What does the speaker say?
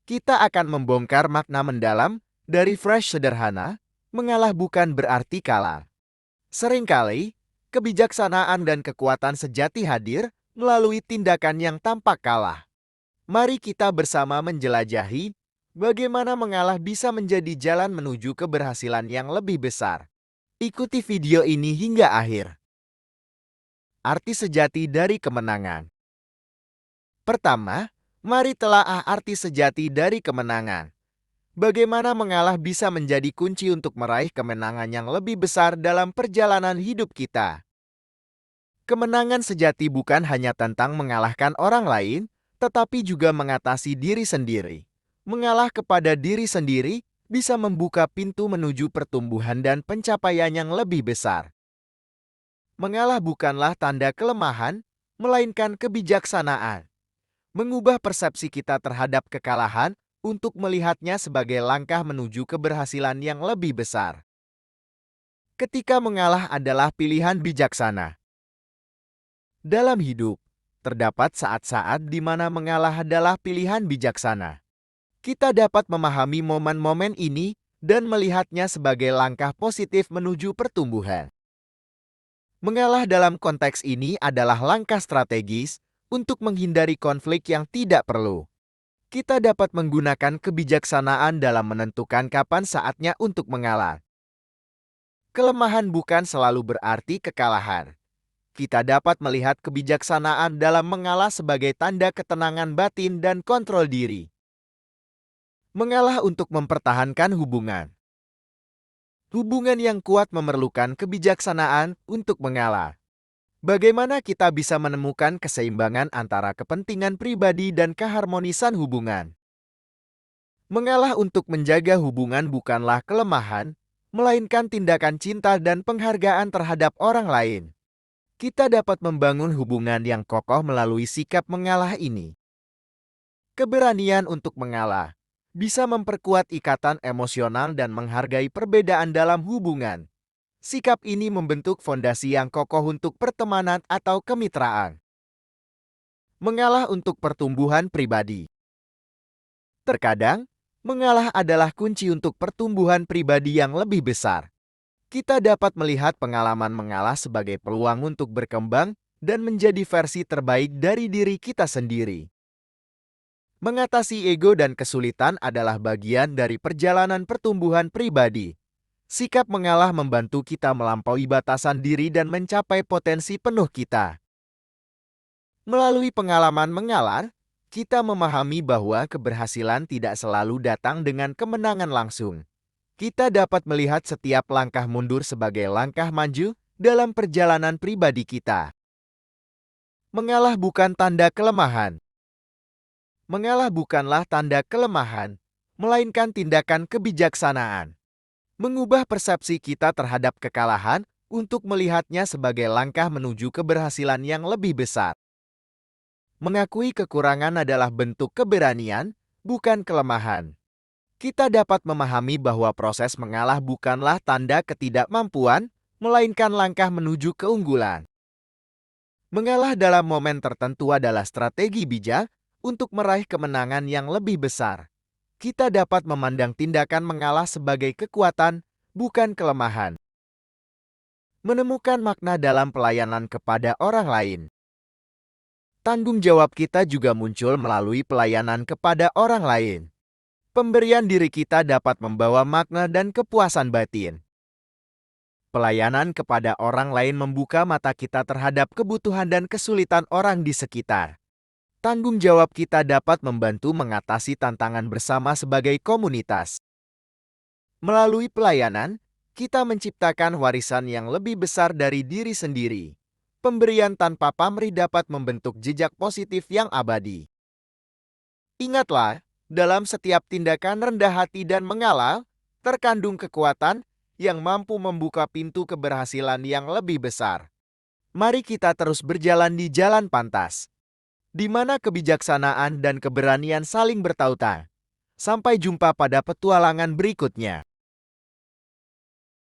Kita akan membongkar makna mendalam dari Fresh sederhana, mengalah bukan berarti kalah. Seringkali, kebijaksanaan dan kekuatan sejati hadir melalui tindakan yang tampak kalah. Mari kita bersama menjelajahi bagaimana mengalah bisa menjadi jalan menuju keberhasilan yang lebih besar. Ikuti video ini hingga akhir. Arti sejati dari kemenangan. Pertama, mari telaah arti sejati dari kemenangan. Bagaimana mengalah bisa menjadi kunci untuk meraih kemenangan yang lebih besar dalam perjalanan hidup kita. Kemenangan sejati bukan hanya tentang mengalahkan orang lain, tetapi juga mengatasi diri sendiri. Mengalah kepada diri sendiri bisa membuka pintu menuju pertumbuhan dan pencapaian yang lebih besar. Mengalah bukanlah tanda kelemahan, melainkan kebijaksanaan. Mengubah persepsi kita terhadap kekalahan untuk melihatnya sebagai langkah menuju keberhasilan yang lebih besar. Ketika mengalah adalah pilihan bijaksana. Dalam hidup, terdapat saat-saat di mana mengalah adalah pilihan bijaksana. Kita dapat memahami momen-momen ini dan melihatnya sebagai langkah positif menuju pertumbuhan. Mengalah dalam konteks ini adalah langkah strategis untuk menghindari konflik yang tidak perlu. Kita dapat menggunakan kebijaksanaan dalam menentukan kapan saatnya untuk mengalah. Kelemahan bukan selalu berarti kekalahan. Kita dapat melihat kebijaksanaan dalam mengalah sebagai tanda ketenangan batin dan kontrol diri. Mengalah untuk mempertahankan hubungan. Hubungan yang kuat memerlukan kebijaksanaan untuk mengalah. Bagaimana kita bisa menemukan keseimbangan antara kepentingan pribadi dan keharmonisan hubungan? Mengalah untuk menjaga hubungan bukanlah kelemahan, melainkan tindakan cinta dan penghargaan terhadap orang lain. Kita dapat membangun hubungan yang kokoh melalui sikap mengalah ini. Keberanian untuk mengalah bisa memperkuat ikatan emosional dan menghargai perbedaan dalam hubungan. Sikap ini membentuk fondasi yang kokoh untuk pertemanan atau kemitraan. Mengalah untuk pertumbuhan pribadi. Terkadang, mengalah adalah kunci untuk pertumbuhan pribadi yang lebih besar. Kita dapat melihat pengalaman mengalah sebagai peluang untuk berkembang dan menjadi versi terbaik dari diri kita sendiri. Mengatasi ego dan kesulitan adalah bagian dari perjalanan pertumbuhan pribadi. Sikap mengalah membantu kita melampaui batasan diri dan mencapai potensi penuh kita. Melalui pengalaman mengalah, kita memahami bahwa keberhasilan tidak selalu datang dengan kemenangan langsung. Kita dapat melihat setiap langkah mundur sebagai langkah maju dalam perjalanan pribadi kita. Mengalah bukan tanda kelemahan. Mengalah bukanlah tanda kelemahan, melainkan tindakan kebijaksanaan. Mengubah persepsi kita terhadap kekalahan untuk melihatnya sebagai langkah menuju keberhasilan yang lebih besar. Mengakui kekurangan adalah bentuk keberanian, bukan kelemahan. Kita dapat memahami bahwa proses mengalah bukanlah tanda ketidakmampuan, melainkan langkah menuju keunggulan. Mengalah dalam momen tertentu adalah strategi bijak untuk meraih kemenangan yang lebih besar. Kita dapat memandang tindakan mengalah sebagai kekuatan, bukan kelemahan. Menemukan makna dalam pelayanan kepada orang lain. Tanggung jawab kita juga muncul melalui pelayanan kepada orang lain. Pemberian diri kita dapat membawa makna dan kepuasan batin. Pelayanan kepada orang lain membuka mata kita terhadap kebutuhan dan kesulitan orang di sekitar. Tanggung jawab kita dapat membantu mengatasi tantangan bersama sebagai komunitas. Melalui pelayanan, kita menciptakan warisan yang lebih besar dari diri sendiri. Pemberian tanpa pamrih dapat membentuk jejak positif yang abadi. Ingatlah, dalam setiap tindakan rendah hati dan mengalah, terkandung kekuatan yang mampu membuka pintu keberhasilan yang lebih besar. Mari kita terus berjalan di jalan pantas, di mana kebijaksanaan dan keberanian saling bertautan. Sampai jumpa pada petualangan berikutnya.